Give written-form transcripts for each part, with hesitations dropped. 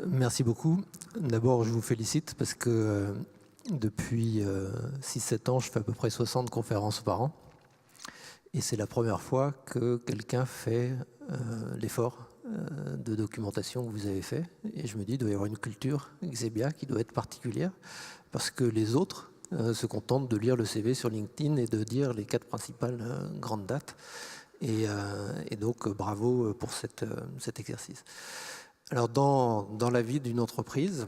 Merci beaucoup. D'abord, je vous félicite parce que depuis 6-7 ans, je fais à peu près 60 conférences par an. Et c'est la première fois que quelqu'un fait l'effort de documentation que vous avez fait. Et je me dis, il doit y avoir une culture Xebia qui doit être particulière parce que les autres se contentent de lire le CV sur LinkedIn et de dire les 4 principales grandes dates. Et donc, bravo pour cet exercice. Alors, dans la vie d'une entreprise,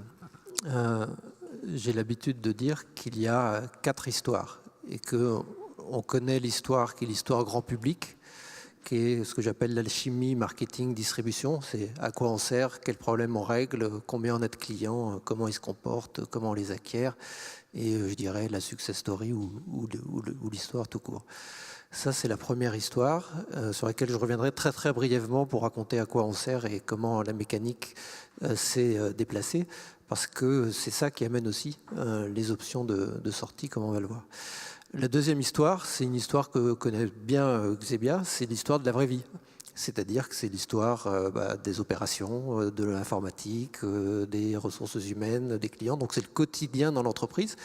j'ai l'habitude de dire qu'il y a 4 histoires et qu'on connaît l'histoire qui est l'histoire grand public, qui est ce que j'appelle l'alchimie, marketing, distribution. C'est à quoi on sert, quels problèmes on règle, combien on a de clients, comment ils se comportent, comment on les acquiert, et je dirais la success story ou l'histoire tout court. Ça, c'est la première histoire sur laquelle je reviendrai très très brièvement pour raconter à quoi on sert et comment la mécanique s'est déplacée, parce que c'est ça qui amène aussi les options de sortie, comme on va le voir. La deuxième histoire, c'est une histoire que connaît bien Xebia, c'est l'histoire de la vraie vie. C'est-à-dire que c'est l'histoire des opérations, de l'informatique, des ressources humaines, des clients. Donc c'est le quotidien dans l'entreprise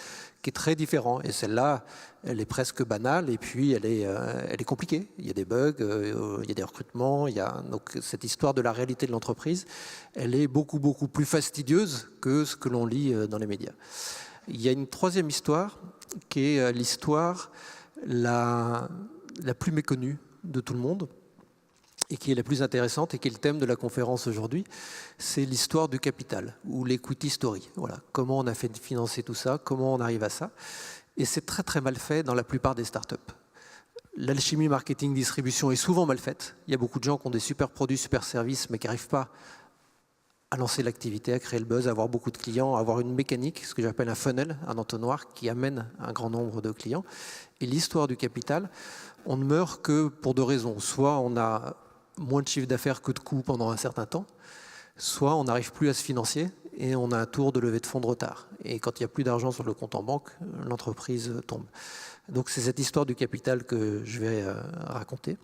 qui est très différent. Et celle-là, elle est presque banale et puis elle est compliquée. Il y a des bugs, il y a des recrutements. Donc cette histoire de la réalité de l'entreprise, elle est beaucoup, beaucoup plus fastidieuse que ce que l'on lit dans les médias. Il y a une troisième histoire qui est l'histoire la plus méconnue de tout le monde et qui est la plus intéressante et qui est le thème de la conférence aujourd'hui, c'est l'histoire du capital ou l'equity story. Voilà, comment on a fait financer tout ça, comment on arrive à ça. Et c'est très très mal fait dans la plupart des startups. L'alchimie marketing distribution est souvent mal faite. Il y a beaucoup de gens qui ont des super produits, super services, mais qui n'arrivent pas à lancer l'activité, à créer le buzz, à avoir beaucoup de clients, à avoir une mécanique, ce que j'appelle un funnel, un entonnoir qui amène un grand nombre de clients. Et l'histoire du capital, on ne meurt que pour 2 raisons. Soit on a moins de chiffre d'affaires que de coûts pendant un certain temps, soit on n'arrive plus à se financer et on a un tour de levée de fonds de retard. Et quand il n'y a plus d'argent sur le compte en banque, l'entreprise tombe. Donc c'est cette histoire du capital que je vais raconter.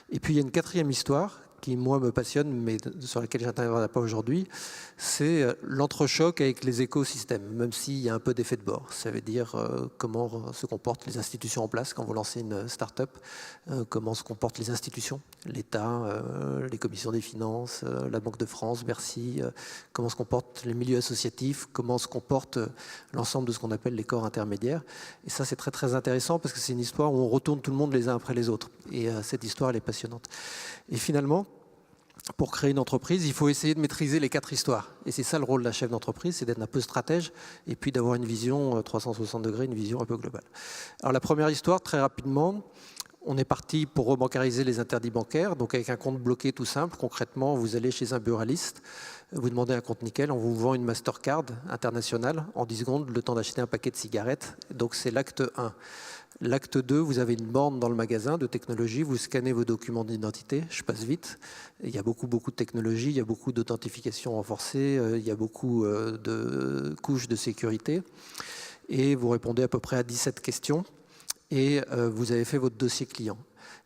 Et puis il y a une 4e histoire qui, moi, me passionne, mais sur laquelle je n'interviendrai pas aujourd'hui, c'est l'entrechoc avec les écosystèmes, même s'il y a un peu d'effet de bord. Ça veut dire comment se comportent les institutions en place quand vous lancez une start-up, comment se comportent les institutions, l'État, les commissions des finances, la Banque de France, Bercy, comment se comportent les milieux associatifs, comment se comporte l'ensemble de ce qu'on appelle les corps intermédiaires. Et ça, c'est très très intéressant parce que c'est une histoire où on retourne tout le monde les uns après les autres. Et cette histoire, elle est passionnante. Et finalement, pour créer une entreprise, il faut essayer de maîtriser les 4 histoires. Et c'est ça le rôle d'un chef d'entreprise, c'est d'être un peu stratège et puis d'avoir une vision 360 degrés, une vision un peu globale. Alors la première histoire, très rapidement, on est parti pour rebancariser les interdits bancaires, donc avec un compte bloqué tout simple. Concrètement, vous allez chez un buraliste, vous demandez un compte nickel, on vous vend une Mastercard internationale en 10 secondes, le temps d'acheter un paquet de cigarettes. Donc c'est l'acte 1. L'acte 2, vous avez une borne dans le magasin de technologie, vous scannez vos documents d'identité, je passe vite. Il y a beaucoup de technologie, il y a beaucoup d'authentification renforcée, il y a beaucoup de couches de sécurité. Et vous répondez à peu près à 17 questions et vous avez fait votre dossier client.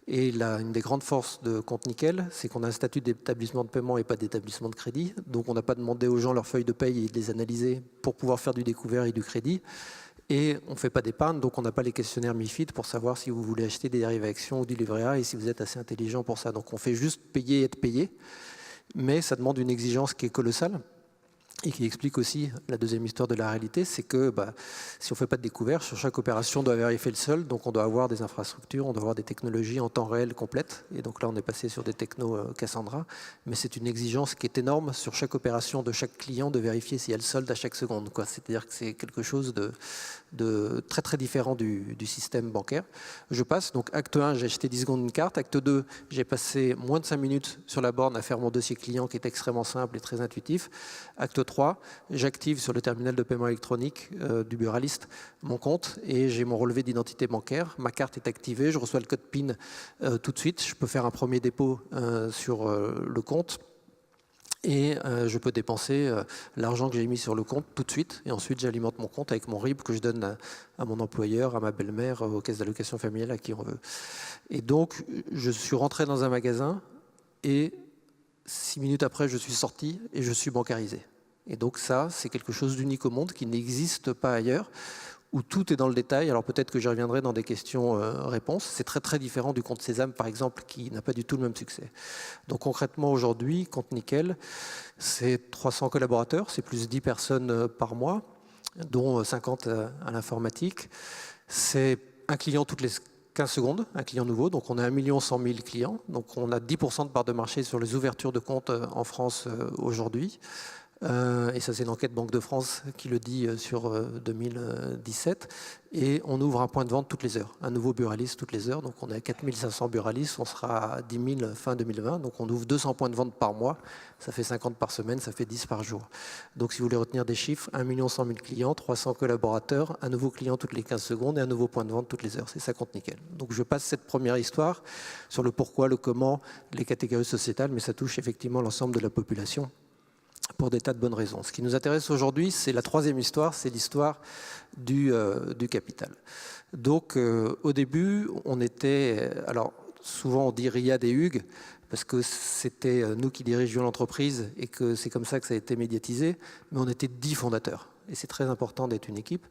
Et là, une des grandes forces de Compte Nickel, c'est qu'on a un statut d'établissement de paiement et pas d'établissement de crédit. Donc on n'a pas demandé aux gens leurs feuilles de paye et de les analyser pour pouvoir faire du découvert et du crédit. Et on ne fait pas d'épargne, donc on n'a pas les questionnaires MiFID pour savoir si vous voulez acheter des dérivés actions ou du livret A et si vous êtes assez intelligent pour ça. Donc on fait juste payer et être payé, mais ça demande une exigence qui est colossale et qui explique aussi la deuxième histoire de la réalité, c'est que si on ne fait pas de découvert, sur chaque opération, on doit vérifier le solde, donc on doit avoir des infrastructures, on doit avoir des technologies en temps réel complètes, et donc là on est passé sur des technos Cassandra, mais c'est une exigence qui est énorme sur chaque opération de chaque client de vérifier s'il y a le solde à chaque seconde, quoi. C'est-à-dire que c'est quelque chose de très très différent du système bancaire. Je passe, donc acte 1, j'ai acheté 10 secondes une carte, acte 2, j'ai passé moins de 5 minutes sur la borne à faire mon dossier client qui est extrêmement simple et très intuitif. Acte 3, j'active sur le terminal de paiement électronique du buraliste mon compte et j'ai mon relevé d'identité bancaire. Ma carte est activée, je reçois le code PIN tout de suite. Je peux faire un premier dépôt sur le compte et je peux dépenser l'argent que j'ai mis sur le compte tout de suite. Et ensuite, j'alimente mon compte avec mon RIB que je donne à mon employeur, à ma belle-mère, aux caisses d'allocation familiale, à qui on veut. Et donc, je suis rentré dans un magasin et 6 minutes après, je suis sorti et je suis bancarisé. Et donc ça, c'est quelque chose d'unique au monde qui n'existe pas ailleurs, où tout est dans le détail. Alors peut-être que j'y reviendrai dans des questions-réponses. C'est très très différent du compte Sésame, par exemple, qui n'a pas du tout le même succès. Donc concrètement, aujourd'hui, Compte Nickel, c'est 300 collaborateurs, c'est plus 10 personnes par mois, dont 50 à l'informatique. C'est un client toutes les 15 secondes, un client nouveau. Donc on a 1 100 000 clients. Donc on a 10% de part de marché sur les ouvertures de comptes en France aujourd'hui. Et ça, c'est une enquête Banque de France qui le dit sur 2017. Et on ouvre un point de vente toutes les heures, un nouveau buraliste toutes les heures. Donc on est à 4 500 buralistes, on sera à 10 000 fin 2020. Donc on ouvre 200 points de vente par mois, ça fait 50 par semaine, ça fait 10 par jour. Donc si vous voulez retenir des chiffres, 1 100 000 clients, 300 collaborateurs, un nouveau client toutes les 15 secondes et un nouveau point de vente toutes les heures. C'est ça Compte Nickel. Donc je passe cette première histoire sur le pourquoi, le comment, les catégories sociétales, mais ça touche effectivement l'ensemble de la population, pour des tas de bonnes raisons. Ce qui nous intéresse aujourd'hui, c'est la troisième histoire, c'est l'histoire du capital. Donc, au début, on était... Alors, souvent, on dit Riyad et Hugues, parce que c'était nous qui dirigeons l'entreprise et que c'est comme ça que ça a été médiatisé, mais on était 10 fondateurs. Et c'est très important d'être une équipe.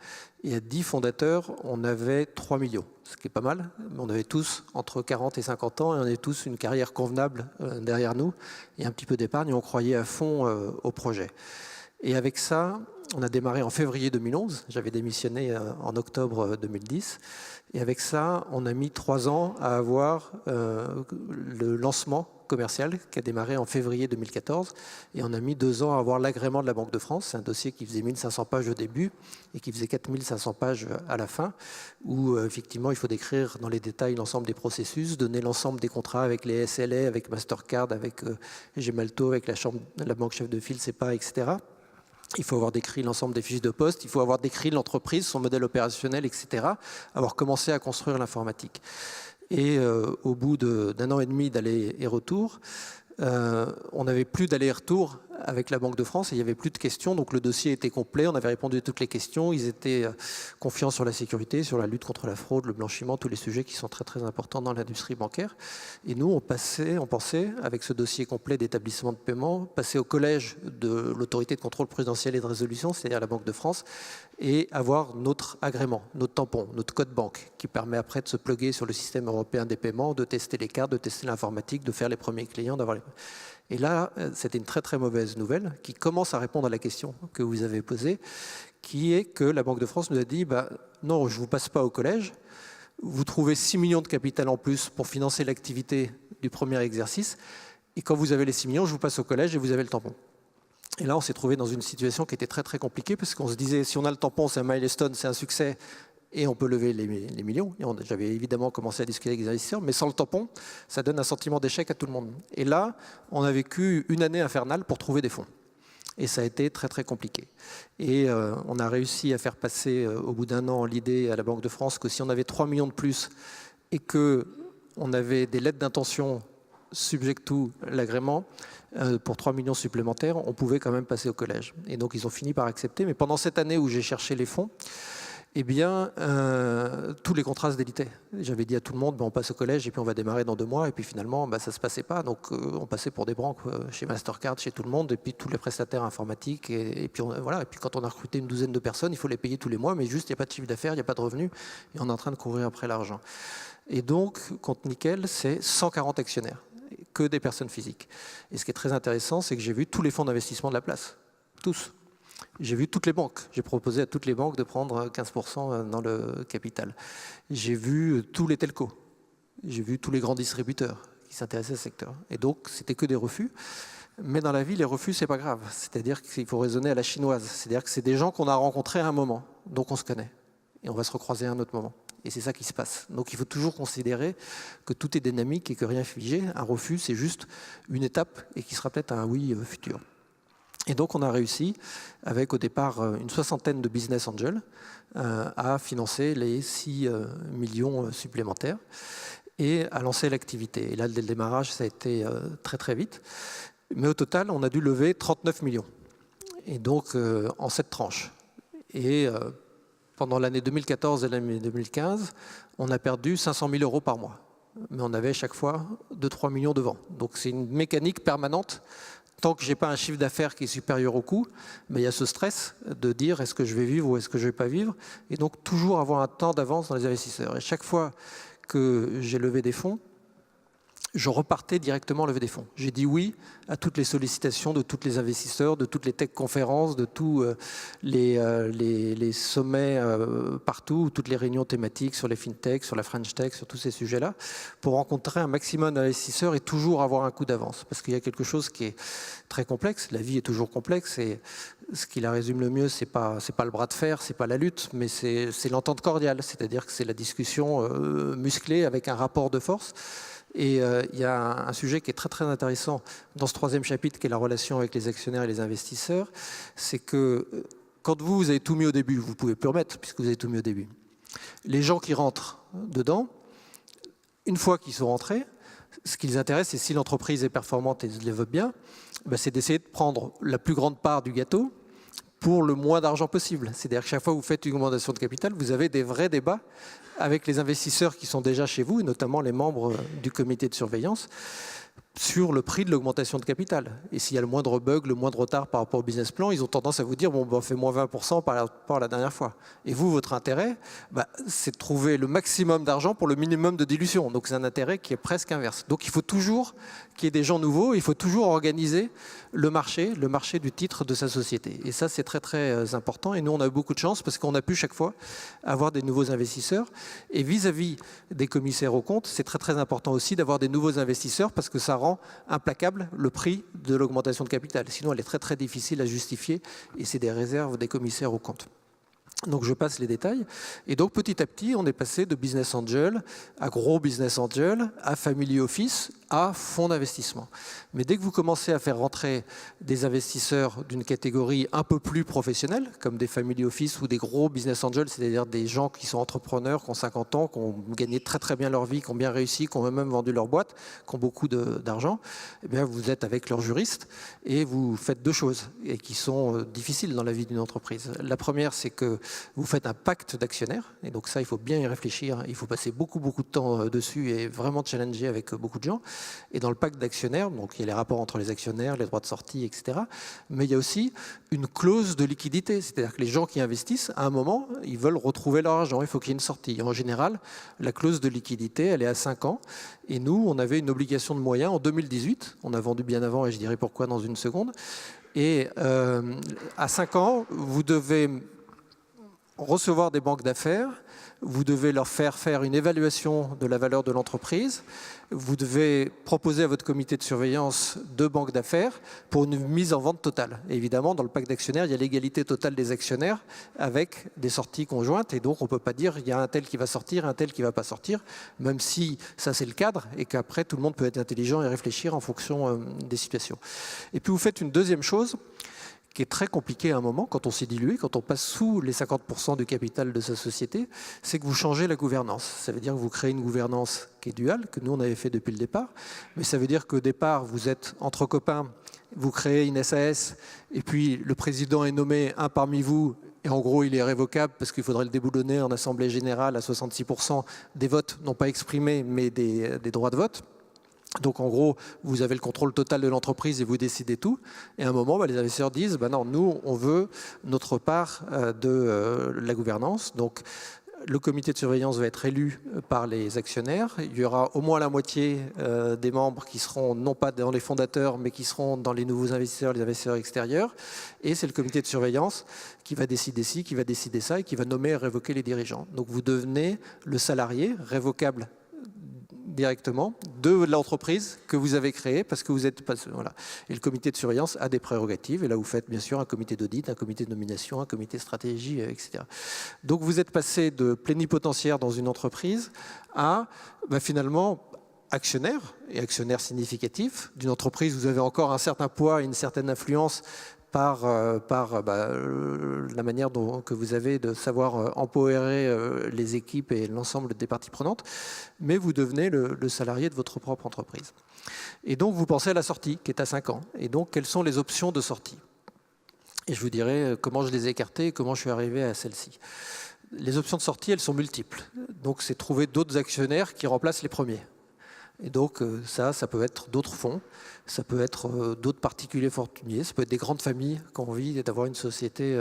Et à 10 fondateurs, on avait 3 millions, ce qui est pas mal. On avait tous entre 40 et 50 ans et on avait tous une carrière convenable derrière nous et un petit peu d'épargne et on croyait à fond au projet. Et avec ça, on a démarré en février 2011. J'avais démissionné en octobre 2010. Et avec ça, on a mis 3 ans à avoir le lancement commercial qui a démarré en février 2014. Et on a mis 2 ans à avoir l'agrément de la Banque de France. C'est un dossier qui faisait 1500 pages au début et qui faisait 4500 pages à la fin, où effectivement, il faut décrire dans les détails l'ensemble des processus, donner l'ensemble des contrats avec les SLA, avec Mastercard, avec Gemalto, avec la banque chef de file, CEPA, etc. Il faut avoir décrit l'ensemble des fiches de poste, il faut avoir décrit l'entreprise, son modèle opérationnel, etc. Avoir commencé à construire l'informatique. Et au bout d'1 an et demi d'aller et retour, on n'avait plus d'aller et retour avec la Banque de France et il n'y avait plus de questions, donc le dossier était complet, on avait répondu à toutes les questions, ils étaient confiants sur la sécurité, sur la lutte contre la fraude, le blanchiment, tous les sujets qui sont très très importants dans l'industrie bancaire. Et nous, on pensait, avec ce dossier complet d'établissement de paiement, passer au collège de l'autorité de contrôle prudentiel et de résolution, c'est-à-dire la Banque de France, et avoir notre agrément, notre tampon, notre code banque, qui permet après de se plugger sur le système européen des paiements, de tester les cartes, de tester l'informatique, de faire les premiers clients, d'avoir les... Et là, c'était une très très mauvaise nouvelle qui commence à répondre à la question que vous avez posée, qui est que la Banque de France nous a dit non, je ne vous passe pas au collège, vous trouvez 6 millions de capital en plus pour financer l'activité du premier exercice, et quand vous avez les 6 millions, je vous passe au collège et vous avez le tampon. Et là, on s'est trouvé dans une situation qui était très très compliquée, parce qu'on se disait, si on a le tampon, c'est un milestone, c'est un succès, et on peut lever les millions. J'avais évidemment commencé à discuter avec les investisseurs, mais sans le tampon, ça donne un sentiment d'échec à tout le monde. Et là, on a vécu une année infernale pour trouver des fonds. Et ça a été très très compliqué. Et on a réussi à faire passer, au bout d'1 an, l'idée à la Banque de France que si on avait 3 millions de plus et qu'on avait des lettres d'intention subjecto l'agrément, pour 3 millions supplémentaires, on pouvait quand même passer au collège. Et donc ils ont fini par accepter. Mais pendant cette année où j'ai cherché les fonds, eh bien, tous les contrats se délitaient. J'avais dit à tout le monde, on passe au collège et puis on va démarrer dans 2 mois. Et puis finalement, ça ne se passait pas. Donc, on passait pour des branques chez Mastercard, chez tout le monde, et puis tous les prestataires informatiques. Et puis, voilà. Et puis quand on a recruté une douzaine de personnes, il faut les payer tous les mois, mais juste, il n'y a pas de chiffre d'affaires, il n'y a pas de revenus. Et on est en train de courir après l'argent. Et donc, Compte Nickel, c'est 140 actionnaires, que des personnes physiques. Et ce qui est très intéressant, c'est que j'ai vu tous les fonds d'investissement de la place. Tous. J'ai vu toutes les banques. J'ai proposé à toutes les banques de prendre 15% dans le capital. J'ai vu tous les telcos. J'ai vu tous les grands distributeurs qui s'intéressaient à ce secteur. Et donc, c'était que des refus. Mais dans la vie, les refus, c'est pas grave. C'est-à-dire qu'il faut raisonner à la chinoise. C'est-à-dire que c'est des gens qu'on a rencontrés à un moment, donc on se connaît. Et on va se recroiser à un autre moment. Et c'est ça qui se passe. Donc il faut toujours considérer que tout est dynamique et que rien n'est figé. Un refus, c'est juste une étape et qui sera peut-être un oui futur. Et donc on a réussi, avec au départ une 60aine de business angels, à financer les 6 millions supplémentaires et à lancer l'activité. Et là, dès le démarrage, ça a été très très vite. Mais au total, on a dû lever 39 millions. Et donc en 7 tranches. Et pendant l'année 2014 et l'année 2015, on a perdu 500 000 euros par mois. Mais on avait chaque fois 2-3 millions devant. Donc c'est une mécanique permanente. tant que je n'ai pas un chiffre d'affaires qui est supérieur au coût, mais il y a ce stress de dire est-ce que je vais vivre ou est-ce que je ne vais pas vivre, et donc toujours avoir un temps d'avance dans les investisseurs. Et chaque fois que j'ai levé des fonds, je repartais directement lever des fonds. J'ai dit oui à toutes les sollicitations de tous les investisseurs, de toutes les tech conférences, de tous les sommets partout, toutes les réunions thématiques sur les fintech, sur la French Tech, sur tous ces sujets-là, pour rencontrer un maximum d'investisseurs et toujours avoir un coup d'avance. Parce qu'il y a quelque chose qui est très complexe, la vie est toujours complexe, et ce qui la résume le mieux, c'est pas le bras de fer, c'est pas la lutte, mais c'est l'entente cordiale, c'est-à-dire que c'est la discussion musclée avec un rapport de force. Et il y a un sujet qui est très très intéressant dans ce troisième chapitre, qui est la relation avec les actionnaires et les investisseurs, c'est que quand vous avez tout mis au début, vous ne pouvez plus remettre puisque vous avez tout mis au début. Les gens qui rentrent dedans, une fois qu'ils sont rentrés, ce qui les intéresse, c'est si l'entreprise est performante et se développe bien, c'est d'essayer de prendre la plus grande part du gâteau pour le moins d'argent possible. C'est-à-dire que chaque fois que vous faites une augmentation de capital, vous avez des vrais débats avec les investisseurs qui sont déjà chez vous, et notamment les membres du comité de surveillance, sur le prix de l'augmentation de capital. Et s'il y a le moindre bug, le moindre retard par rapport au business plan, ils ont tendance à vous dire bon, on fait moins 20% par rapport à la dernière fois. Et vous, votre intérêt, c'est de trouver le maximum d'argent pour le minimum de dilution. Donc c'est un intérêt qui est presque inverse. Donc il faut toujours qu'il y ait des gens nouveaux, il faut toujours organiser le marché du titre de sa société. Et ça, c'est très très important. Et nous, on a eu beaucoup de chance parce qu'on a pu chaque fois avoir des nouveaux investisseurs. Et vis-à-vis des commissaires aux comptes, c'est très très important aussi d'avoir des nouveaux investisseurs parce que ça rend implacable le prix de l'augmentation de capital. Sinon, elle est très très difficile à justifier et c'est des réserves des commissaires aux comptes. Donc je passe les détails. Et donc petit à petit, on est passé de business angel à gros business angel, à family office, à fonds d'investissement. Mais dès que vous commencez à faire rentrer des investisseurs d'une catégorie un peu plus professionnelle, comme des family office ou des gros business angels, c'est-à-dire des gens qui sont entrepreneurs, qui ont 50 ans, qui ont gagné très très bien leur vie, qui ont bien réussi, qui ont même vendu leur boîte, qui ont beaucoup d'argent, eh bien vous êtes avec leur juriste et vous faites deux choses et qui sont difficiles dans la vie d'une entreprise. La première, c'est que vous faites un pacte d'actionnaires, et donc ça, il faut bien y réfléchir, il faut passer beaucoup de temps dessus et vraiment challenger avec beaucoup de gens. Et dans le pacte d'actionnaires, donc il y a les rapports entre les actionnaires, les droits de sortie, etc. Mais il y a aussi une clause de liquidité, c'est-à-dire que les gens qui investissent, à un moment, ils veulent retrouver leur argent, il faut qu'il y ait une sortie. Et en général, la clause de liquidité, elle est à 5 ans, et nous, on avait une obligation de moyens en 2018, on a vendu bien avant, et je dirai pourquoi dans une seconde, et à 5 ans, vous devez recevoir des banques d'affaires, vous devez leur faire une évaluation de la valeur de l'entreprise, vous devez proposer à votre comité de surveillance 2 banques d'affaires pour une mise en vente totale. Et évidemment, dans le pacte d'actionnaires, il y a l'égalité totale des actionnaires avec des sorties conjointes, et donc on ne peut pas dire il y a un tel qui va sortir, un tel qui ne va pas sortir, même si ça c'est le cadre, et qu'après tout le monde peut être intelligent et réfléchir en fonction des situations. Et puis vous faites une deuxième chose, qui est très compliqué à un moment, quand on s'est dilué, quand on passe sous les 50% du capital de sa société, c'est que vous changez la gouvernance. Ça veut dire que vous créez une gouvernance qui est duale, que nous on avait fait depuis le départ, mais ça veut dire qu'au départ, vous êtes entre copains, vous créez une SAS, et puis le président est nommé un parmi vous, et en gros il est révocable parce qu'il faudrait le déboulonner en assemblée générale à 66% des votes, non pas exprimés, mais des droits de vote. Donc en gros, vous avez le contrôle total de l'entreprise et vous décidez tout. Et à un moment, les investisseurs disent non, nous, on veut notre part de la gouvernance. Donc le comité de surveillance va être élu par les actionnaires. Il y aura au moins la moitié des membres qui seront non pas dans les fondateurs, mais qui seront dans les nouveaux investisseurs, les investisseurs extérieurs. Et c'est le comité de surveillance qui va décider ci, qui va décider ça et qui va nommer et révoquer les dirigeants. Donc vous devenez le salarié révocable directement de l'entreprise que vous avez créée parce que vous êtes pas voilà. Et le comité de surveillance a des prérogatives et là vous faites bien sûr un comité d'audit, un comité de nomination, un comité de stratégie, etc. Donc vous êtes passé de plénipotentiaire dans une entreprise à finalement actionnaire et actionnaire significatif d'une entreprise. Vous avez encore un certain poids et une certaine influence par la manière que vous avez de savoir empowerer les équipes et l'ensemble des parties prenantes, mais vous devenez le salarié de votre propre entreprise. Et donc vous pensez à la sortie, qui est à 5 ans. Et donc quelles sont les options de sortie? Et je vous dirai comment je les ai écartées et comment je suis arrivé à celle-ci. Les options de sortie, elles sont multiples. Donc c'est trouver d'autres actionnaires qui remplacent les premiers. Et donc ça peut être d'autres fonds, ça peut être d'autres particuliers fortunés, ça peut être des grandes familles qui ont envie d'avoir une société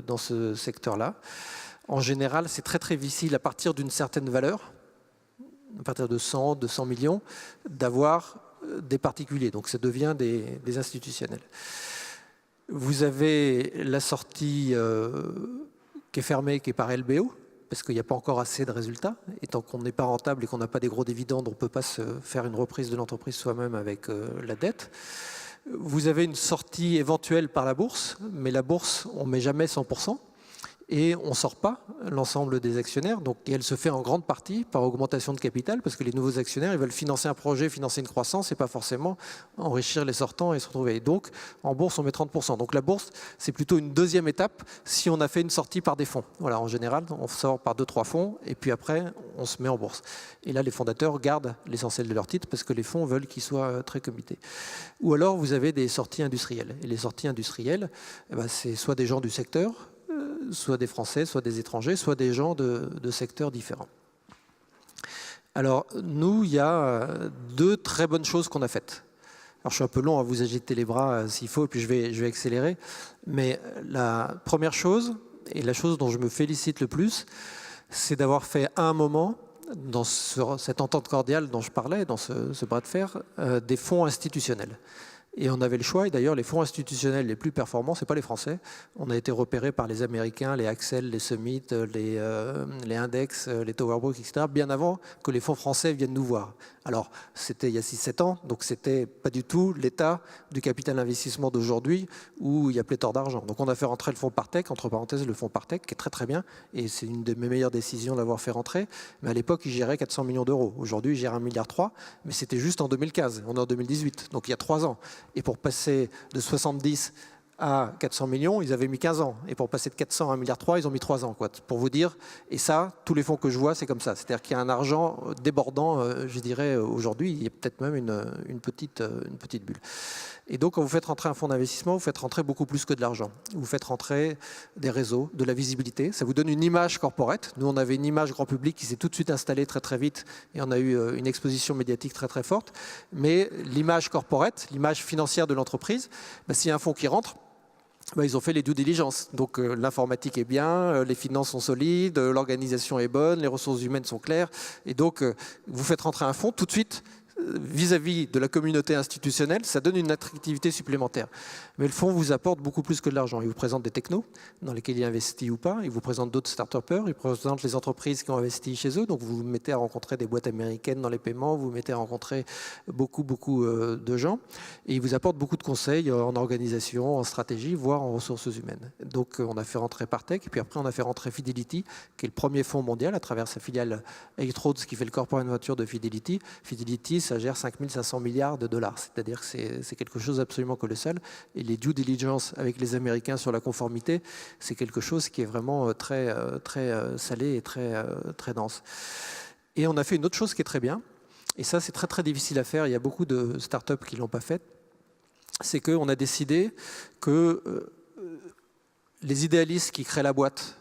dans ce secteur-là. En général, c'est très très difficile à partir d'une certaine valeur, à partir de 100, 200 millions, d'avoir des particuliers. Donc ça devient des institutionnels. Vous avez la sortie qui est fermée, qui est par LBO, parce qu'il n'y a pas encore assez de résultats. Et tant qu'on n'est pas rentable et qu'on n'a pas des gros dividendes, on ne peut pas se faire une reprise de l'entreprise soi-même avec la dette. Vous avez une sortie éventuelle par la bourse, mais la bourse, on ne met jamais 100%. Et on ne sort pas l'ensemble des actionnaires. Donc, et elle se fait en grande partie par augmentation de capital, parce que les nouveaux actionnaires, ils veulent financer un projet, financer une croissance, et pas forcément enrichir les sortants et se retrouver. Et donc, en bourse, on met 30%. Donc la bourse, c'est plutôt une deuxième étape si on a fait une sortie par des fonds. Voilà, en général, on sort par 2-3 fonds, et puis après, on se met en bourse. Et là, les fondateurs gardent l'essentiel de leurs titres, parce que les fonds veulent qu'ils soient très comités. Ou alors, vous avez des sorties industrielles. Et les sorties industrielles, c'est soit des gens du secteur, soit des Français, soit des étrangers, soit des gens de secteurs différents. Alors, nous, il y a 2 très bonnes choses qu'on a faites. Alors, je suis un peu long à vous agiter les bras s'il faut, et puis je vais accélérer. Mais la première chose, et la chose dont je me félicite le plus, c'est d'avoir fait à un moment, dans cette entente cordiale dont je parlais, dans ce bras de fer, des fonds institutionnels. Et on avait le choix, et d'ailleurs les fonds institutionnels les plus performants, ce n'est pas les Français. On a été repérés par les Américains, les Accel, les Summit, les Index, les Towerbrook, etc., bien avant que les fonds français viennent nous voir. Alors, c'était il y a 6-7 ans, donc c'était pas du tout l'état du capital investissement d'aujourd'hui où il y a pléthore d'argent. Donc on a fait rentrer le fonds Partech, entre parenthèses le fonds Partech, qui est très très bien, et c'est une de mes meilleures décisions d'avoir fait rentrer. Mais à l'époque, il gérait 400 millions d'euros. Aujourd'hui, il gère 1,3 milliard, mais c'était juste en 2015. On est en 2018, donc il y a 3 ans. Et pour passer de 70 à 400 millions, ils avaient mis 15 ans. Et pour passer de 400 à 1,3 milliard, ils ont mis 3 ans, quoi, pour vous dire. Et ça, tous les fonds que je vois, c'est comme ça. C'est-à-dire qu'il y a un argent débordant, je dirais, aujourd'hui. Il y a peut-être même une petite bulle. Et donc, quand vous faites rentrer un fonds d'investissement, vous faites rentrer beaucoup plus que de l'argent. Vous faites rentrer des réseaux, de la visibilité. Ça vous donne une image corporate. Nous, on avait une image grand public qui s'est tout de suite installée très très vite. Et on a eu une exposition médiatique très très forte. Mais l'image corporate, l'image financière de l'entreprise, s'il y a un fonds qui rentre, ils ont fait les due diligence. Donc l'informatique est bien, les finances sont solides, l'organisation est bonne, les ressources humaines sont claires. Et donc, vous faites rentrer un fonds tout de suite. Vis-à-vis de la communauté institutionnelle, ça donne une attractivité supplémentaire. Mais le fonds vous apporte beaucoup plus que de l'argent. Il vous présente des technos dans lesquels il investit ou pas. Il vous présente d'autres start-upers. Il présente les entreprises qui ont investi chez eux. Donc vous vous mettez à rencontrer des boîtes américaines dans les paiements. Vous vous mettez à rencontrer beaucoup de gens. Et il vous apporte beaucoup de conseils en organisation, en stratégie, voire en ressources humaines. Donc on a fait rentrer Partech. Et puis après, on a fait rentrer Fidelity, qui est le premier fonds mondial à travers sa filiale Eight Roads, qui fait le corporate venture de Fidelity. Fidelity, ça gère 5 500 milliards de dollars. C'est-à-dire que c'est quelque chose d'absolument colossal. Et les due diligence avec les Américains sur la conformité, c'est quelque chose qui est vraiment très salé et très dense. Et on a fait une autre chose qui est très bien. Et ça, c'est très très difficile à faire. Il y a beaucoup de startups qui ne l'ont pas fait. C'est qu'on a décidé que les idéalistes qui créent la boîte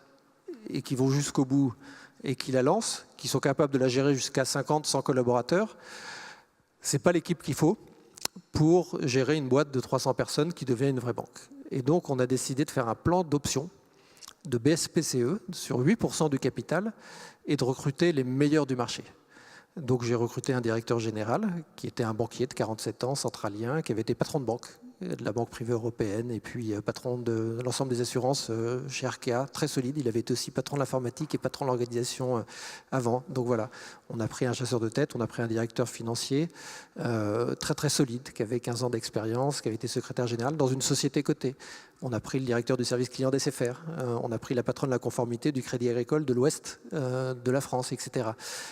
et qui vont jusqu'au bout et qui la lancent, qui sont capables de la gérer jusqu'à 50, 100 collaborateurs, ce n'est pas l'équipe qu'il faut pour gérer une boîte de 300 personnes qui devient une vraie banque. Et donc, on a décidé de faire un plan d'option de BSPCE sur 8% du capital et de recruter les meilleurs du marché. Donc, j'ai recruté un directeur général qui était un banquier de 47 ans, centralien, qui avait été patron de banque, de la banque privée européenne, et puis patron de l'ensemble des assurances chez Arkea, très solide. Il avait été aussi patron de l'informatique et patron de l'organisation avant. Donc voilà, on a pris un chasseur de tête, on a pris un directeur financier très très solide, qui avait 15 ans d'expérience, qui avait été secrétaire général dans une société cotée. On a pris le directeur du service client d'SFR, on a pris la patronne de la conformité du Crédit Agricole de l'Ouest de la France, etc.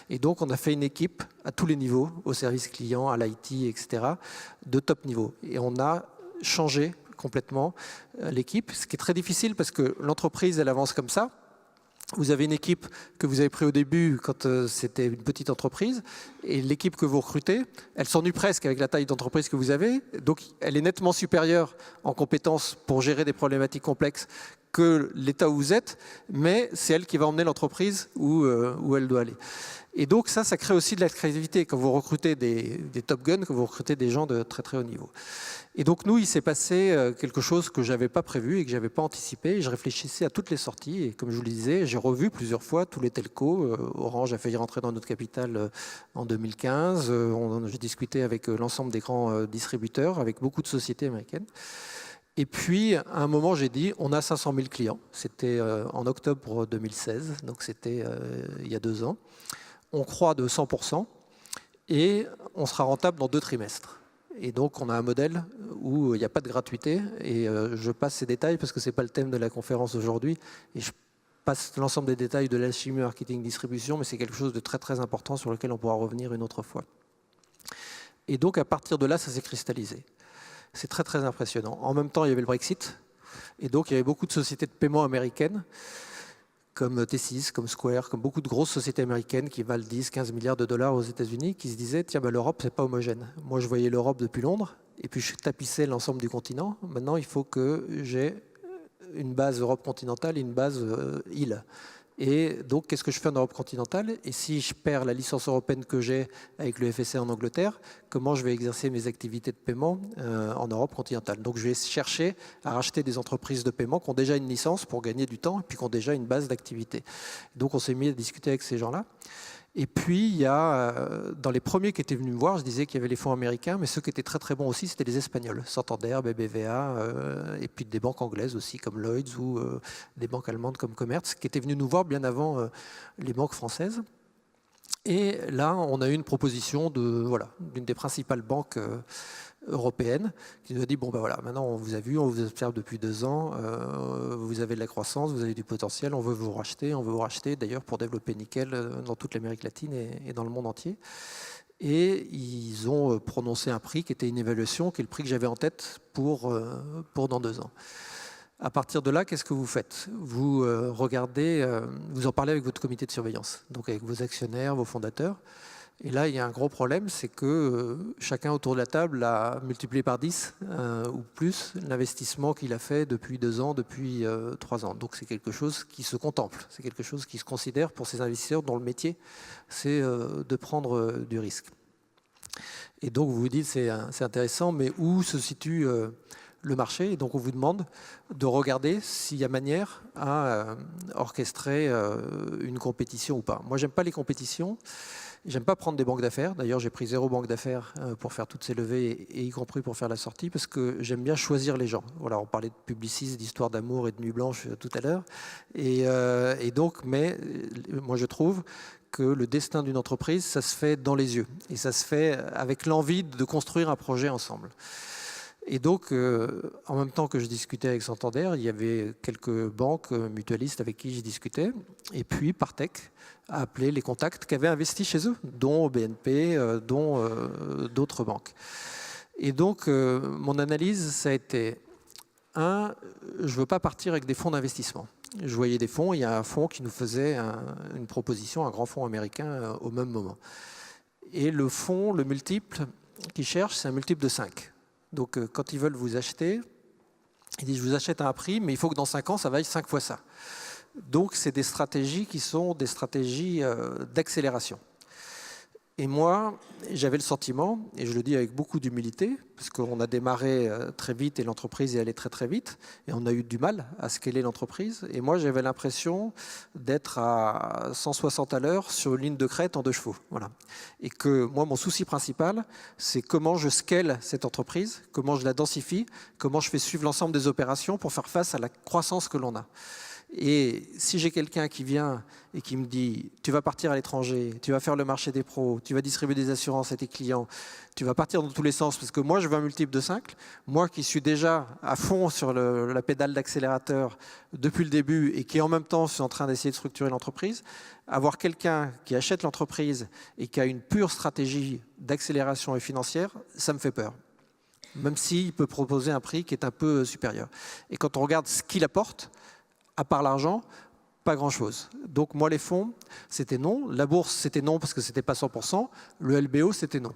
Et donc on a fait une équipe à tous les niveaux, au service client, à l'IT, etc., de top niveau. Et on a changé complètement l'équipe, ce qui est très difficile parce que l'entreprise, elle avance comme ça. Vous avez une équipe que vous avez prise au début quand c'était une petite entreprise et l'équipe que vous recrutez, elle s'ennuie presque avec la taille d'entreprise que vous avez. Donc, elle est nettement supérieure en compétences pour gérer des problématiques complexes que l'état où vous êtes, mais c'est elle qui va emmener l'entreprise où elle doit aller. Et donc ça crée aussi de la créativité quand vous recrutez des top guns, quand vous recrutez des gens de très très haut niveau. Et donc nous, il s'est passé quelque chose que je n'avais pas prévu et que je n'avais pas anticipé. Et je réfléchissais à toutes les sorties. Et comme je vous le disais, j'ai revu plusieurs fois tous les telcos. Orange a failli rentrer dans notre capitale en 2015. J'ai discuté avec l'ensemble des grands distributeurs, avec beaucoup de sociétés américaines. Et puis, à un moment, j'ai dit, on a 500 000 clients. C'était en octobre 2016, donc c'était il y a 2 ans. On croît de 100% et on sera rentable dans 2 trimestres. Et donc, on a un modèle où il n'y a pas de gratuité. Et je passe ces détails parce que ce n'est pas le thème de la conférence aujourd'hui. Et je passe l'ensemble des détails de l'alchimie marketing distribution, mais c'est quelque chose de très très important sur lequel on pourra revenir une autre fois. Et donc, à partir de là, ça s'est cristallisé. C'est très très impressionnant. En même temps, il y avait le Brexit. Et donc, il y avait beaucoup de sociétés de paiement américaines comme T6, comme Square, comme beaucoup de grosses sociétés américaines qui valent 10-15 milliards de dollars aux États-Unis, qui se disaient, tiens, l'Europe, c'est pas homogène. Moi, je voyais l'Europe depuis Londres, et puis je tapissais l'ensemble du continent. Maintenant, il faut que j'ai une base Europe continentale et une base île. Et donc, qu'est-ce que je fais en Europe continentale? Et si je perds la licence européenne que j'ai avec le FSA en Angleterre, comment je vais exercer mes activités de paiement en Europe continentale? Donc, je vais chercher à racheter des entreprises de paiement qui ont déjà une licence pour gagner du temps et puis qui ont déjà une base d'activité. Donc, on s'est mis à discuter avec ces gens-là. Et puis, il y a, dans les premiers qui étaient venus me voir, je disais qu'il y avait les fonds américains, mais ceux qui étaient très très bons aussi, c'était les Espagnols. Santander, BBVA, et puis des banques anglaises aussi, comme Lloyds, ou des banques allemandes comme Commerz, qui étaient venus nous voir bien avant les banques françaises. Et là, on a eu une proposition d'une des principales banques européenne qui nous a dit, bon ben voilà, maintenant on vous a vu, on vous observe depuis 2 ans, vous avez de la croissance, vous avez du potentiel, on veut vous racheter d'ailleurs pour développer Nickel dans toute l'Amérique latine et dans le monde entier. Et ils ont prononcé un prix qui était une évaluation, qui est le prix que j'avais en tête pour dans 2 ans. À partir de là, qu'est-ce que vous faites? Vous regardez, vous en parlez avec votre comité de surveillance, donc avec vos actionnaires, vos fondateurs. Et là, il y a un gros problème, c'est que chacun autour de la table a multiplié par 10 ou plus l'investissement qu'il a fait depuis 2 ans, depuis 3 ans. Donc c'est quelque chose qui se contemple, c'est quelque chose qui se considère pour ces investisseurs dont le métier, c'est de prendre du risque. Et donc vous vous dites, c'est intéressant, mais où se situe le marché? Et donc on vous demande de regarder s'il y a manière à orchestrer une compétition ou pas. Moi, j'aime pas les compétitions. J'aime pas prendre des banques d'affaires. D'ailleurs, j'ai pris 0 banque d'affaires pour faire toutes ces levées et y compris pour faire la sortie parce que j'aime bien choisir les gens. Voilà, on parlait de Publicis, d'histoire d'amour et de nuit blanche tout à l'heure. Et donc, mais moi, je trouve que le destin d'une entreprise, ça se fait dans les yeux. Et ça se fait avec l'envie de construire un projet ensemble. Et donc, en même temps que je discutais avec Santander, il y avait quelques banques mutualistes avec qui je discutais. Et puis, Partech a appelé les contacts qui avaient investi chez eux, dont BNP, dont d'autres banques. Et donc, mon analyse, ça a été, je ne veux pas partir avec des fonds d'investissement. Je voyais des fonds, il y a un fonds qui nous faisait une proposition, un grand fonds américain, au même moment. Et le fonds, le multiple qu'ils cherchent, c'est un multiple de 5. Donc, quand ils veulent vous acheter, ils disent, je vous achète à un prix, mais il faut que dans 5 ans, ça vaille 5 fois ça. Donc, c'est des stratégies qui sont des stratégies d'accélération. Et moi, j'avais le sentiment, et je le dis avec beaucoup d'humilité, parce qu'on a démarré très vite et l'entreprise est allée très très vite, et on a eu du mal à scaler l'entreprise. Et moi, j'avais l'impression d'être à 160 à l'heure sur une ligne de crête en 2 chevaux. Voilà. Et que moi, mon souci principal, c'est comment je scale cette entreprise, comment je la densifie, comment je fais suivre l'ensemble des opérations pour faire face à la croissance que l'on a. Et si j'ai quelqu'un qui vient et qui me dit « tu vas partir à l'étranger, tu vas faire le marché des pros, tu vas distribuer des assurances à tes clients, tu vas partir dans tous les sens parce que moi je veux un multiple de 5, moi qui suis déjà à fond sur la pédale d'accélérateur depuis le début et qui en même temps suis en train d'essayer de structurer l'entreprise, avoir quelqu'un qui achète l'entreprise et qui a une pure stratégie d'accélération et financière, ça me fait peur. Même s'il peut proposer un prix qui est un peu supérieur. Et quand on regarde ce qu'il apporte, à part l'argent, pas grand-chose. Donc moi, les fonds, c'était non. La bourse, c'était non parce que c'était pas 100%. Le LBO, c'était non.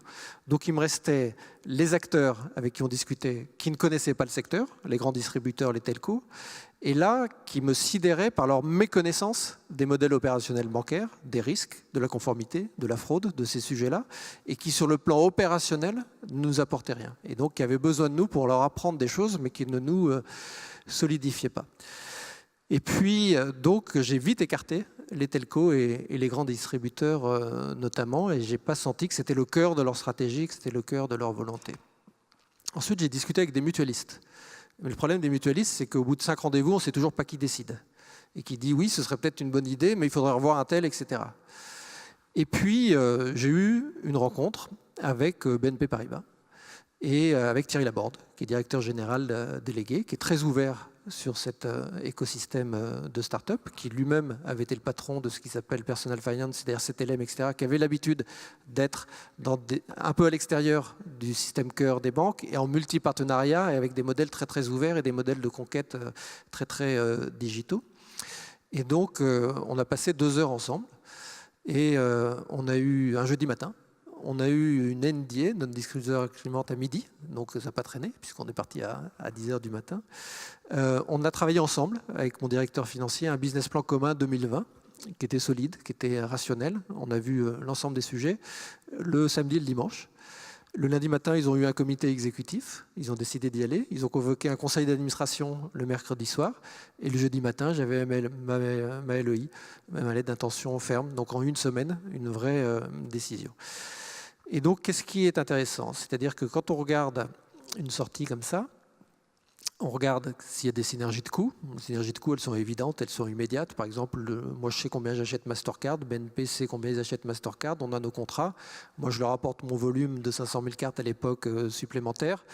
Donc il me restait les acteurs avec qui on discutait, qui ne connaissaient pas le secteur, les grands distributeurs, les telcos, et là, qui me sidéraient par leur méconnaissance des modèles opérationnels bancaires, des risques, de la conformité, de la fraude, de ces sujets-là, et qui, sur le plan opérationnel, ne nous apportaient rien. Et donc, qui avaient besoin de nous pour leur apprendre des choses, mais qui ne nous solidifiaient pas. Et puis, donc, j'ai vite écarté les telcos et les grands distributeurs notamment, et je n'ai pas senti que c'était le cœur de leur stratégie, que c'était le cœur de leur volonté. Ensuite, j'ai discuté avec des mutualistes. Mais le problème des mutualistes, c'est qu'au bout de 5 rendez-vous, on ne sait toujours pas qui décide. Et qui dit oui, ce serait peut-être une bonne idée, mais il faudrait revoir un tel, etc. Et puis, j'ai eu une rencontre avec BNP Paribas et avec Thierry Laborde, qui est directeur général délégué, qui est très ouvert sur cet écosystème de start-up, qui lui-même avait été le patron de ce qui s'appelle Personal Finance, c'est-à-dire CTLM, etc., qui avait l'habitude d'être un peu à l'extérieur du système cœur des banques et en multi-partenariat et avec des modèles très très ouverts et des modèles de conquête très très digitaux. Et donc, on a passé 2 heures ensemble et on a eu un jeudi matin. On a eu une NDA, notre distributeur cliente à midi, donc ça n'a pas traîné, puisqu'on est parti à 10h du matin. On a travaillé ensemble, avec mon directeur financier, un business plan commun 2020, qui était solide, qui était rationnel. On a vu l'ensemble des sujets, le samedi et le dimanche. Le lundi matin, ils ont eu un comité exécutif, ils ont décidé d'y aller. Ils ont convoqué un conseil d'administration le mercredi soir. Et le jeudi matin, j'avais ma LEI, ma lettre d'intention ferme. Donc en une semaine, une vraie décision. Et donc, qu'est-ce qui est intéressant? C'est-à-dire que quand on regarde une sortie comme ça, on regarde s'il y a des synergies de coûts. Les synergies de coûts, elles sont évidentes, elles sont immédiates. Par exemple, moi, je sais combien j'achète Mastercard. BNP sait combien ils achètent Mastercard. On a nos contrats. Moi, je leur apporte mon volume de 500 000 cartes à l'époque supplémentaire.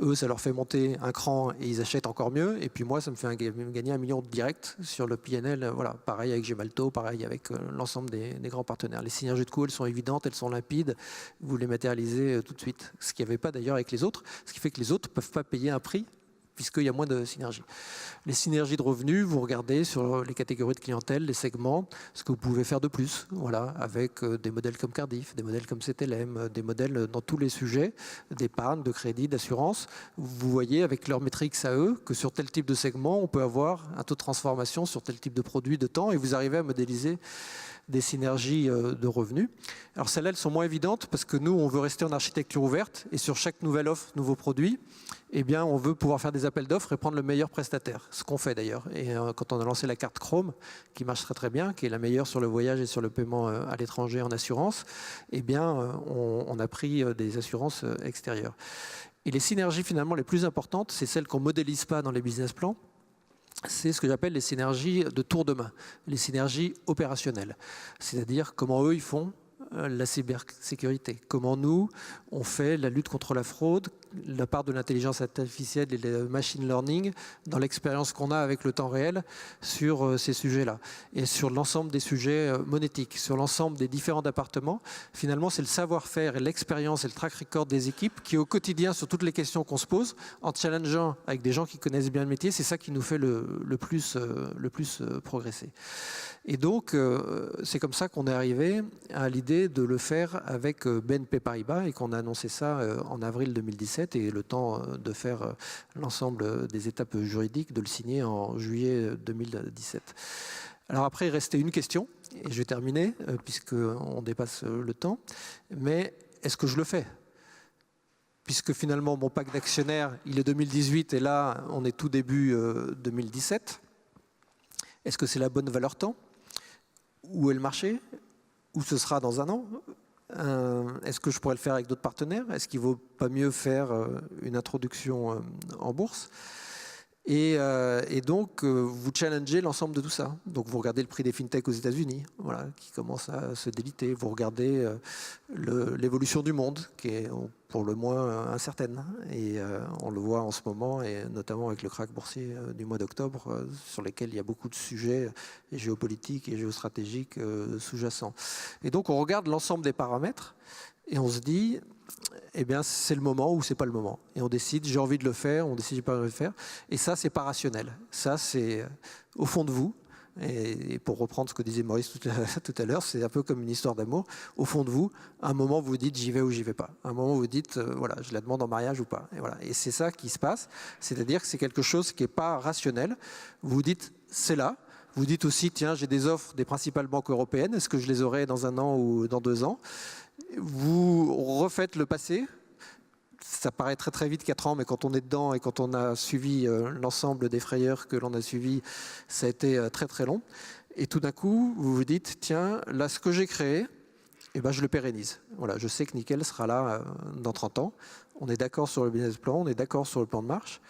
Eux, ça leur fait monter un cran et ils achètent encore mieux. Et puis moi, ça me fait gagner 1 million direct sur le PNL. Voilà, pareil avec Gemalto, pareil avec l'ensemble des grands partenaires. Les synergies de coûts, elles sont évidentes, elles sont limpides. Vous les matérialisez tout de suite. Ce qu'il n'y avait pas d'ailleurs avec les autres. Ce qui fait que les autres ne peuvent pas payer un prix puisqu'il y a moins de synergies. Les synergies de revenus, vous regardez sur les catégories de clientèle, les segments, ce que vous pouvez faire de plus, voilà, avec des modèles comme Cardiff, des modèles comme CTLM, des modèles dans tous les sujets, d'épargne, de crédit, d'assurance. Vous voyez avec leurs métriques à eux que sur tel type de segment, on peut avoir un taux de transformation sur tel type de produit de temps et vous arrivez à modéliser des synergies de revenus. Alors celles-là, elles sont moins évidentes parce que nous, on veut rester en architecture ouverte et sur chaque nouvelle offre, nouveau produit, eh bien, on veut pouvoir faire des appels d'offres et prendre le meilleur prestataire, ce qu'on fait d'ailleurs. Et quand on a lancé la carte Chrome, qui marche très très bien, qui est la meilleure sur le voyage et sur le paiement à l'étranger en assurance, eh bien, on a pris des assurances extérieures. Et les synergies finalement les plus importantes, c'est celles qu'on ne modélise pas dans les business plans. C'est ce que j'appelle les synergies de tour de main, les synergies opérationnelles. C'est-à-dire comment eux, ils font la cybersécurité. Comment nous, on fait la lutte contre la fraude, la part de l'intelligence artificielle et le machine learning dans l'expérience qu'on a avec le temps réel sur ces sujets-là. Et sur l'ensemble des sujets monétiques, sur l'ensemble des différents départements, finalement, c'est le savoir-faire et l'expérience et le track record des équipes qui, au quotidien, sur toutes les questions qu'on se pose, en challengeant avec des gens qui connaissent bien le métier, c'est ça qui nous fait le plus progresser. Et donc, c'est comme ça qu'on est arrivé à l'idée de le faire avec BNP Paribas et qu'on a annoncé ça en avril 2017 et le temps de faire l'ensemble des étapes juridiques, de le signer en juillet 2017. Alors après, il restait une question, et je vais terminer puisqu'on dépasse le temps, mais est-ce que je le fais ? Puisque finalement, mon pack d'actionnaires, il est 2018 et là, on est tout début 2017. Est-ce que c'est la bonne valeur temps ? Où est le marché? Où ce sera dans un an? Est-ce que je pourrais le faire avec d'autres partenaires? Est-ce qu'il ne vaut pas mieux faire une introduction en bourse? Et donc, vous challengez l'ensemble de tout ça. Donc, vous regardez le prix des fintechs aux États-Unis, voilà, qui commence à se déliter. Vous regardez l'évolution du monde, qui est pour le moins incertaine. Et on le voit en ce moment, et notamment avec le krach boursier du mois d'octobre, sur lesquels il y a beaucoup de sujets géopolitiques et géostratégiques sous-jacents. Et donc, on regarde l'ensemble des paramètres et on se dit, eh bien, c'est le moment ou c'est pas le moment. Et on décide, j'ai envie de le faire, on décide, j'ai pas envie de le faire. Et ça, c'est pas rationnel. Ça, c'est au fond de vous. Et pour reprendre ce que disait Maurice tout à l'heure, c'est un peu comme une histoire d'amour. Au fond de vous, à un moment, vous dites j'y vais ou j'y vais pas. À un moment, vous dites voilà, je la demande en mariage ou pas. Et, voilà. Et c'est ça qui se passe. C'est-à-dire que c'est quelque chose qui n'est pas rationnel. Vous dites c'est là. Vous dites aussi tiens, j'ai des offres des principales banques européennes. Est-ce que je les aurai dans 1 an ou dans 2 ans? Vous refaites le passé. Ça paraît très très vite 4 ans, mais quand on est dedans et quand on a suivi l'ensemble des frayeurs que l'on a suivis, ça a été très très long. Et tout d'un coup, vous vous dites, tiens, là ce que j'ai créé, eh ben, je le pérennise. Voilà, je sais que Nickel sera là dans 30 ans. On est d'accord sur le business plan, on est d'accord sur le plan de marche.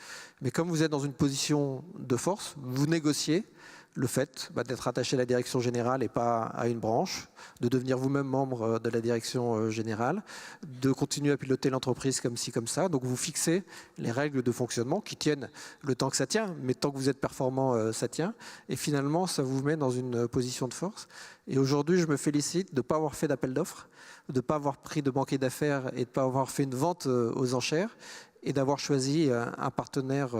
Mais comme vous êtes dans une position de force, vous négociez le fait d'être attaché à la direction générale et pas à une branche, de devenir vous-même membre de la direction générale, de continuer à piloter l'entreprise comme ci, comme ça. Donc vous fixez les règles de fonctionnement qui tiennent le temps que ça tient, mais tant que vous êtes performant, ça tient. Et finalement, ça vous met dans une position de force. Et aujourd'hui, je me félicite de ne pas avoir fait d'appel d'offres, de ne pas avoir pris de banquier d'affaires et de ne pas avoir fait une vente aux enchères et d'avoir choisi un partenaire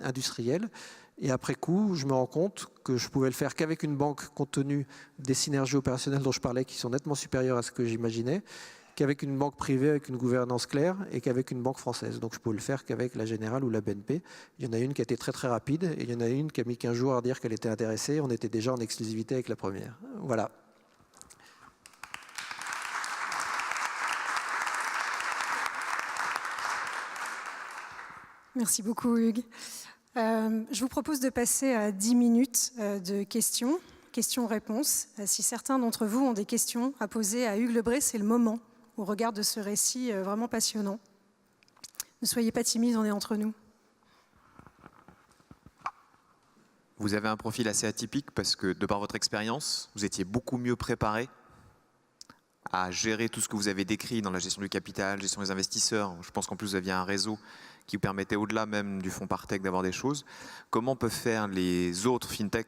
industriel. Et après coup, je me rends compte que je pouvais le faire qu'avec une banque compte tenu des synergies opérationnelles dont je parlais qui sont nettement supérieures à ce que j'imaginais, qu'avec une banque privée avec une gouvernance claire et qu'avec une banque française. Donc je pouvais le faire qu'avec la Générale ou la BNP. Il y en a une qui a été très très rapide et il y en a une qui a mis 15 jours à dire qu'elle était intéressée. On était déjà en exclusivité avec la première. Voilà. Merci beaucoup Hugues. Je vous propose de passer à 10 minutes de questions-réponses. Si certains d'entre vous ont des questions à poser à Hugues Lebret, c'est le moment au regard de ce récit vraiment passionnant. Ne soyez pas timides, on est entre nous. Vous avez un profil assez atypique parce que, de par votre expérience, vous étiez beaucoup mieux préparé à gérer tout ce que vous avez décrit dans la gestion du capital, gestion des investisseurs. Je pense qu'en plus, vous aviez un réseau qui vous permettait, au-delà même du fonds Partech, d'avoir des choses. Comment peuvent faire les autres fintech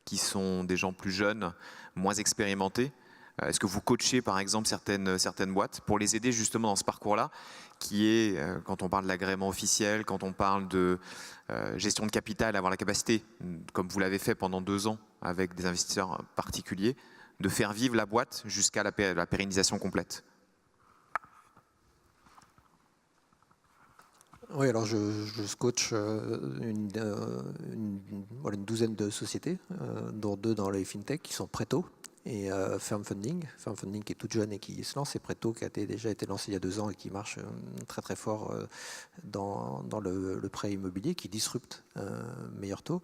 qui sont des gens plus jeunes, moins expérimentés? Est-ce que vous coachez, par exemple, certaines boîtes pour les aider justement dans ce parcours-là, qui est, quand on parle d'agrément officiel, quand on parle de gestion de capital, avoir la capacité, comme vous l'avez fait pendant 2 ans avec des investisseurs particuliers, de faire vivre la boîte jusqu'à la pérennisation complète? Oui, alors je coach une douzaine de sociétés, dont 2 dans les fintech qui sont Preto et Firm Funding qui est toute jeune et qui se lance, et Preto qui a déjà été lancé il y a 2 ans et qui marche très très fort dans le prêt immobilier, qui disrupte meilleur taux.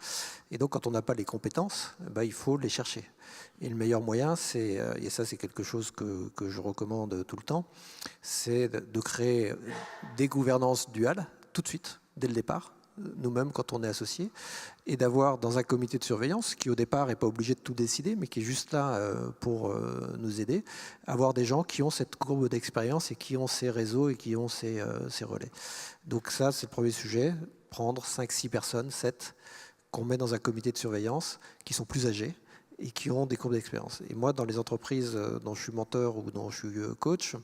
Et donc quand on n'a pas les compétences, il faut les chercher. Et le meilleur moyen, et ça c'est quelque chose que je recommande tout le temps, c'est de créer des gouvernances duales tout de suite, dès le départ, nous-mêmes quand on est associé, et d'avoir dans un comité de surveillance, qui au départ n'est pas obligé de tout décider, mais qui est juste là pour nous aider, avoir des gens qui ont cette courbe d'expérience et qui ont ces réseaux et qui ont ces relais. Donc ça, c'est le premier sujet, prendre 5, 6 personnes, 7, qu'on met dans un comité de surveillance, qui sont plus âgés, et qui ont des courbes d'expérience. Et moi, dans les entreprises dont je suis mentor ou dont je suis coach,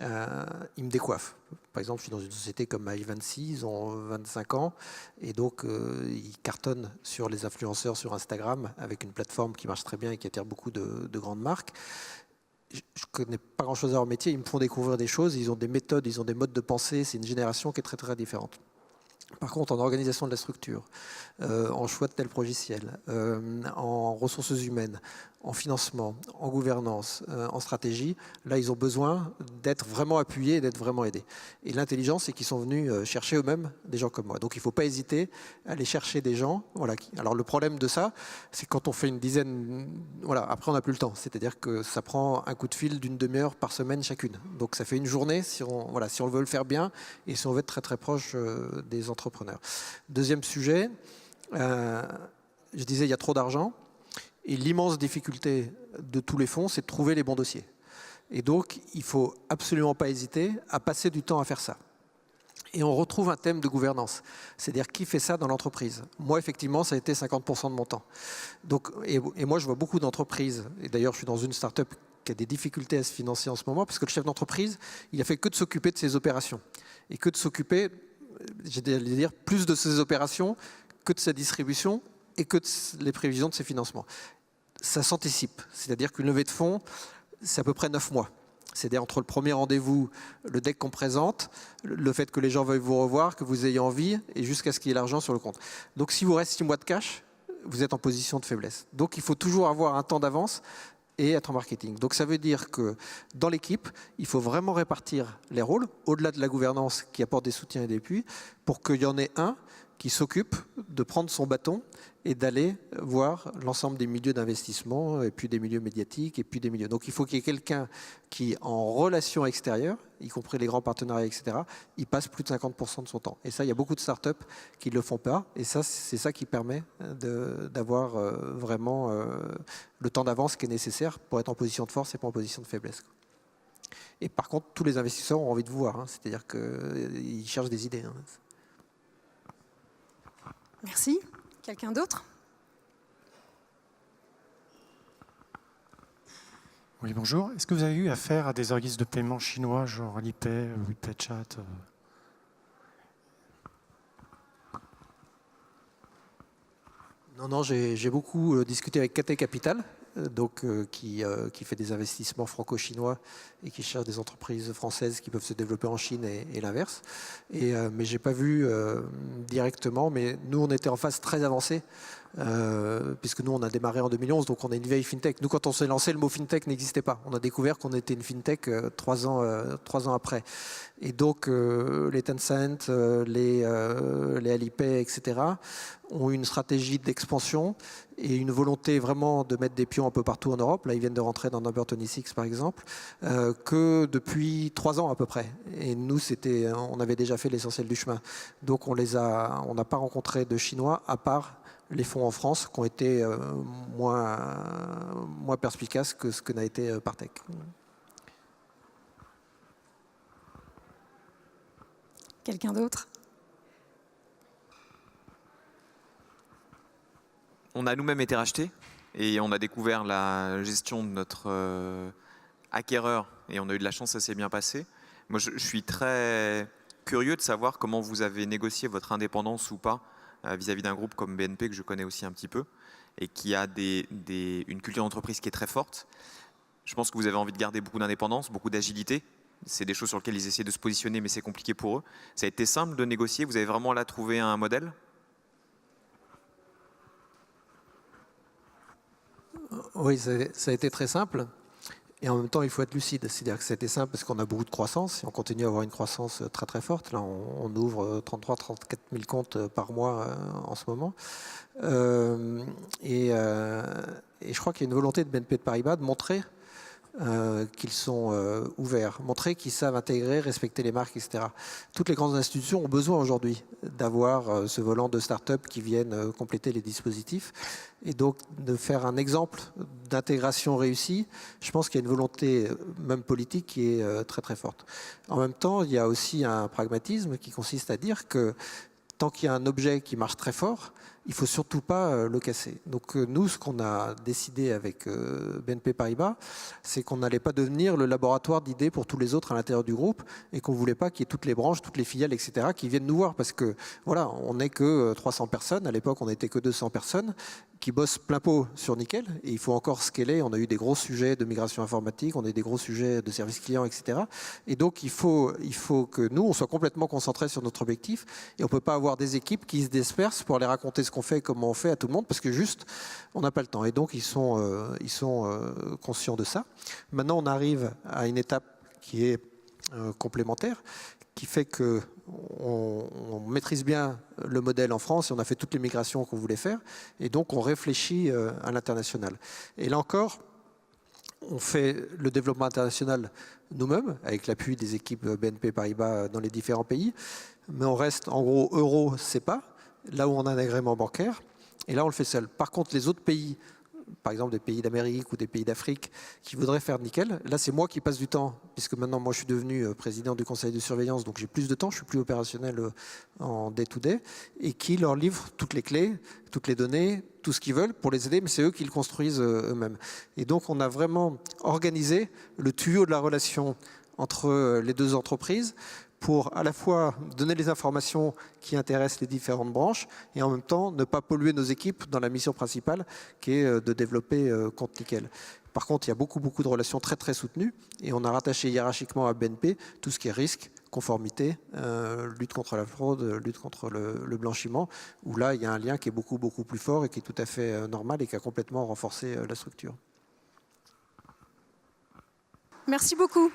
ils me décoiffent. Par exemple, je suis dans une société comme i26, ils ont 25 ans, et donc ils cartonnent sur les influenceurs sur Instagram, avec une plateforme qui marche très bien et qui attire beaucoup de grandes marques. Je ne connais pas grand-chose à leur métier, ils me font découvrir des choses, ils ont des méthodes, ils ont des modes de pensée, c'est une génération qui est très très différente. Par contre, en organisation de la structure, en choix de tel logiciel, en ressources humaines, en financement, en gouvernance, en stratégie, là, ils ont besoin d'être vraiment appuyés et d'être vraiment aidés. Et l'intelligence, c'est qu'ils sont venus chercher eux-mêmes des gens comme moi. Donc, il ne faut pas hésiter à aller chercher des gens. Voilà. Alors, le problème de ça, c'est quand on fait une dizaine... Voilà, après, on n'a plus le temps. C'est-à-dire que ça prend un coup de fil d'une demi-heure par semaine chacune. Donc, ça fait une journée si on veut le faire bien et si on veut être très, très proche des entrepreneurs. Deuxième sujet, je disais, il y a trop d'argent. Et l'immense difficulté de tous les fonds, c'est de trouver les bons dossiers. Et donc, il ne faut absolument pas hésiter à passer du temps à faire ça. Et on retrouve un thème de gouvernance. C'est-à-dire, qui fait ça dans l'entreprise? Moi, effectivement, ça a été 50% de mon temps. Donc, et moi, je vois beaucoup d'entreprises, et d'ailleurs, je suis dans une start-up qui a des difficultés à se financer en ce moment, parce que le chef d'entreprise, il a fait que de s'occuper de ses opérations. Et que de s'occuper, j'ai à dire, plus de ses opérations que de sa distribution, et que les prévisions de ces financements. Ça s'anticipe, c'est-à-dire qu'une levée de fonds, c'est à peu près 9 mois. C'est-à-dire entre le premier rendez-vous, le deck qu'on présente, le fait que les gens veuillent vous revoir, que vous ayez envie, et jusqu'à ce qu'il y ait l'argent sur le compte. Donc s'il vous reste 6 mois de cash, vous êtes en position de faiblesse. Donc il faut toujours avoir un temps d'avance et être en marketing. Donc ça veut dire que dans l'équipe, il faut vraiment répartir les rôles, au-delà de la gouvernance qui apporte des soutiens et des appuis, pour qu'il y en ait un qui s'occupe de prendre son bâton et d'aller voir l'ensemble des milieux d'investissement, et puis des milieux médiatiques, et puis des milieux. Donc il faut qu'il y ait quelqu'un qui, en relation extérieure, y compris les grands partenariats, etc., il passe plus de 50% de son temps. Et ça, il y a beaucoup de startups qui ne le font pas, et ça, c'est ça qui permet d'avoir vraiment le temps d'avance qui est nécessaire pour être en position de force et pas en position de faiblesse. Et par contre, tous les investisseurs ont envie de vous voir, hein, c'est-à-dire qu'ils cherchent des idées. Hein. Merci. Quelqu'un d'autre? Oui, bonjour. Est-ce que vous avez eu affaire à des organismes de paiement chinois, genre Alipay, WePayChat? Non, j'ai beaucoup discuté avec KT Capital, donc, qui fait des investissements franco-chinois et qui cherche des entreprises françaises qui peuvent se développer en Chine et l'inverse. Mais je n'ai pas vu directement, mais nous, on était en phase très avancée, puisque nous, on a démarré en 2011, donc on est une vieille fintech. Nous, quand on s'est lancé, le mot fintech n'existait pas. On a découvert qu'on était une fintech 3 ans après. Et donc, les Tencent, les Alipay, etc., ont une stratégie d'expansion et une volonté vraiment de mettre des pions un peu partout en Europe. Là, ils viennent de rentrer dans Number 26, par exemple, que depuis 3 ans à peu près. Et nous, on avait déjà fait l'essentiel du chemin. Donc, on n'a pas rencontré de Chinois, à part les fonds en France, qui ont été moins perspicaces que ce que n'a été Partech. Quelqu'un d'autre? On a nous-mêmes été rachetés et on a découvert la gestion de notre acquéreur et on a eu de la chance, ça s'est bien passé. Moi, je suis très curieux de savoir comment vous avez négocié votre indépendance ou pas vis-à-vis d'un groupe comme BNP que je connais aussi un petit peu et qui a une culture d'entreprise qui est très forte. Je pense que vous avez envie de garder beaucoup d'indépendance, beaucoup d'agilité. C'est des choses sur lesquelles ils essaient de se positionner, mais c'est compliqué pour eux. Ça a été simple de négocier. Vous avez vraiment là trouvé un modèle? Oui, ça a été très simple. Et en même temps, il faut être lucide. C'est-à-dire que c'était simple parce qu'on a beaucoup de croissance et on continue à avoir une croissance très très forte. Là, on ouvre 33-34 000 comptes par mois en ce moment. Et je crois qu'il y a une volonté de BNP Paribas de montrer qu'ils sont ouverts, montrer qu'ils savent intégrer, respecter les marques, etc. Toutes les grandes institutions ont besoin aujourd'hui d'avoir ce volant de start-up qui viennent compléter les dispositifs. Et donc, de faire un exemple d'intégration réussie, je pense qu'il y a une volonté, même politique, qui est très très forte. En même temps, il y a aussi un pragmatisme qui consiste à dire que tant qu'il y a un objet qui marche très fort, il ne faut surtout pas le casser. Donc nous, ce qu'on a décidé avec BNP Paribas, c'est qu'on n'allait pas devenir le laboratoire d'idées pour tous les autres à l'intérieur du groupe et qu'on ne voulait pas qu'il y ait toutes les branches, toutes les filiales, etc., qui viennent nous voir parce que voilà, on n'est que 300 personnes. À l'époque, on n'était que 200 personnes qui bossent plein pot sur Nickel et il faut encore scaler. On a eu des gros sujets de migration informatique, on a eu des gros sujets de services clients, etc. Et donc, il faut que nous, on soit complètement concentrés sur notre objectif et on ne peut pas avoir des équipes qui se dispersent pour aller raconter ce qu'on fait et comment on fait à tout le monde parce que juste, on n'a pas le temps. Et donc, ils sont conscients de ça. Maintenant, on arrive à une étape qui est complémentaire, qui fait qu'on maîtrise bien le modèle en France et on a fait toutes les migrations qu'on voulait faire. Et donc, on réfléchit à l'international. Et là encore, on fait le développement international nous-mêmes, avec l'appui des équipes BNP Paribas dans les différents pays. Mais on reste, en gros, euro, CEPA, là où on a un agrément bancaire. Et là, on le fait seul. Par contre, les autres pays, par exemple des pays d'Amérique ou des pays d'Afrique qui voudraient faire nickel, là c'est moi qui passe du temps, puisque maintenant moi je suis devenu président du conseil de surveillance, donc j'ai plus de temps, je suis plus opérationnel en day-to-day, et qui leur livre toutes les clés, toutes les données, tout ce qu'ils veulent pour les aider, mais c'est eux qui le construisent eux-mêmes. Et donc on a vraiment organisé le tuyau de la relation entre les deux entreprises pour à la fois donner les informations qui intéressent les différentes branches et en même temps ne pas polluer nos équipes dans la mission principale qui est de développer Compte Nickel. Par contre, il y a beaucoup de relations très très soutenues et on a rattaché hiérarchiquement à BNP tout ce qui est risque, conformité, lutte contre la fraude, lutte contre le blanchiment, où là il y a un lien qui est beaucoup plus fort et qui est tout à fait normal et qui a complètement renforcé la structure. Merci beaucoup.